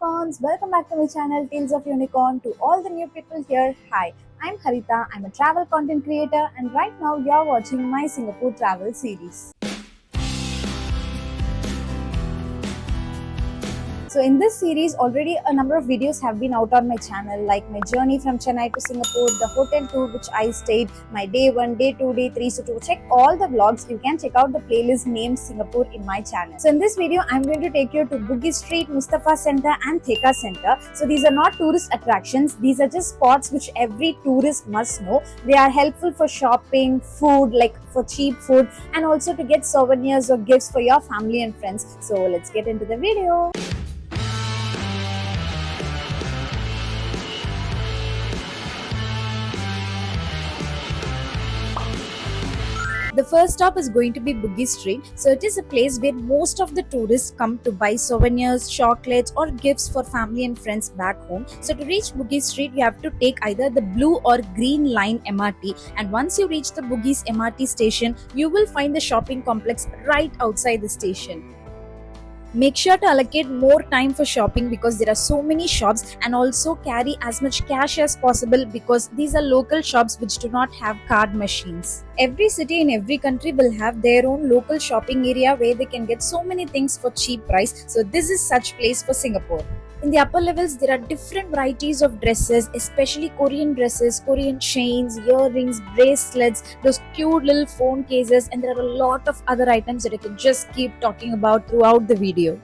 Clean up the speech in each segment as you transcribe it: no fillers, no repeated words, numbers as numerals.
unicorns, welcome back to my channel Tales of Unicorn. To all the new people here, hi, I'm Harita. I'm a travel content creator and right now you're watching my Singapore travel series. So in this series, already a number of videos have been out on my channel, like my journey from Chennai to Singapore, the hotel tour which I stayed, my day 1, day 2, day 3. So to check all the vlogs, you can check out the playlist named Singapore in my channel. So in this video, I'm going to take you to Bugis Street, Mustafa Center and Theka Center. So these are not tourist attractions. These are just spots which every tourist must know. They are helpful for shopping, food, like for cheap food, and also to get souvenirs or gifts for your family and friends. So let's get into the video. The first stop is going to be Bugis Street. So it is a place where most of the tourists come to buy souvenirs, chocolates or gifts for family and friends back home. So to reach Bugis Street, you have to take either the blue or green line MRT, and once you reach the Bugis MRT station, you will find the shopping complex right outside the station. Make sure to allocate more time for shopping because there are so many shops, and also carry as much cash as possible because these are local shops which do not have card machines. Every city in every country will have their own local shopping area where they can get so many things for cheap price. So this is such place for Singapore. In the upper levels, there are different varieties of dresses, especially Korean dresses, Korean chains, earrings, bracelets, those cute little phone cases, and there are a lot of other items that I can just keep talking about throughout the video.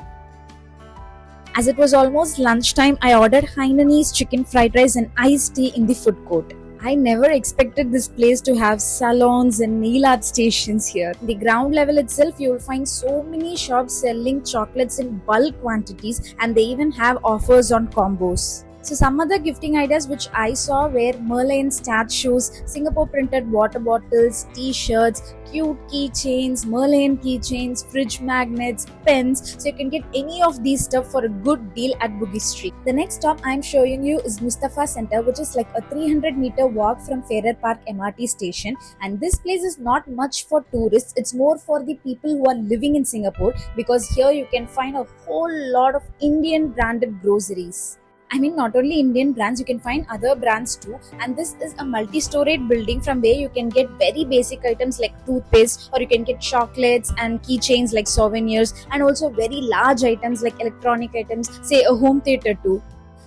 As it was almost lunchtime, I ordered Hainanese chicken fried rice and iced tea in the food court. I never expected this place to have salons and nail art stations here. The ground level itself, you will find so many shops selling chocolates in bulk quantities, and they even have offers on combos. So some other gifting ideas which I saw were Merlion statues, Singapore printed water bottles, t-shirts, cute keychains, Merlion keychains, fridge magnets, pens. So you can get any of these stuff for a good deal at Bugis Street. The next stop I'm showing you is Mustafa Center, which is like a 300-meter walk from Ferrer Park MRT station. And this place is not much for tourists. It's more for the people who are living in Singapore, because here you can find a whole lot of Indian branded groceries. I mean, not only Indian brands, you can find other brands too. And this is a multi-storied building from where you can get very basic items like toothpaste, or you can get chocolates and keychains like souvenirs, and also very large items like electronic items, say a home theater too.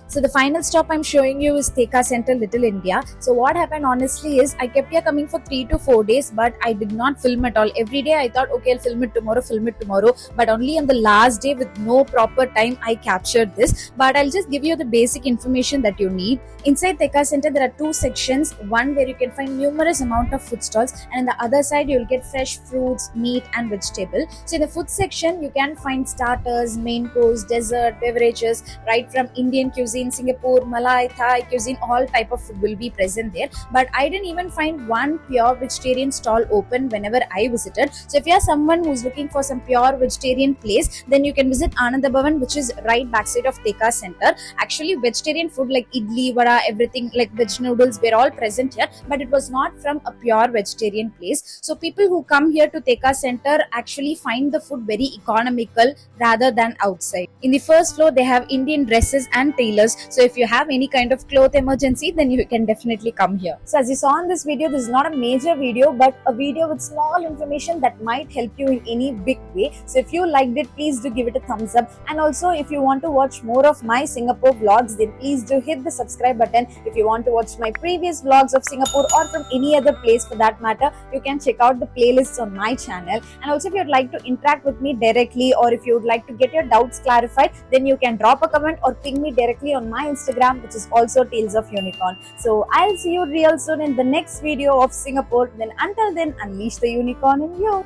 So the final stop I'm showing you is Theka Center, Little India. So what happened honestly is I kept here coming for 3 to 4 days, but I did not film at all. Every day I thought, okay, I'll film it tomorrow. But only on the last day with no proper time I captured this. But I'll just give you the basic information that you need. Inside Theka Center, there are 2 sections. One where you can find numerous amount of food stalls, and on the other side you'll get fresh fruits, meat and vegetable. So in the food section, you can find starters, main course, dessert, beverages, right from Indian cuisine, Singapore, Malay, Thai cuisine, all type of food will be present there. But I didn't even find one pure vegetarian stall open whenever I visited. So if you are someone who's looking for some pure vegetarian place, then you can visit Ananda Bhavan, which is right backside of Theka Center. Actually, vegetarian food like idli, vada, everything like veg noodles were all present here, but it was not from a pure vegetarian place. So people who come here to Theka Center actually find the food very economical rather than outside. In the first floor, they have Indian dresses and tailors. So if you have any kind of cloth emergency, then you can definitely come here. So as you saw in this video, this is not a major video, but a video with small information that might help you in any big way. So if you liked it, please do give it a thumbs up. And also if you want to watch more of my Singapore vlogs, then please do hit the subscribe button. If you want to watch my previous vlogs of Singapore or from any other place for that matter, you can check out the playlists on my channel. And also if you'd like to interact with me directly, or if you would like to get your doubts clarified, then you can drop a comment or ping me directly on my Instagram, which is also Tales of Unicorn. So I'll see you real soon in the next video of Singapore. Then until then, unleash the unicorn in you.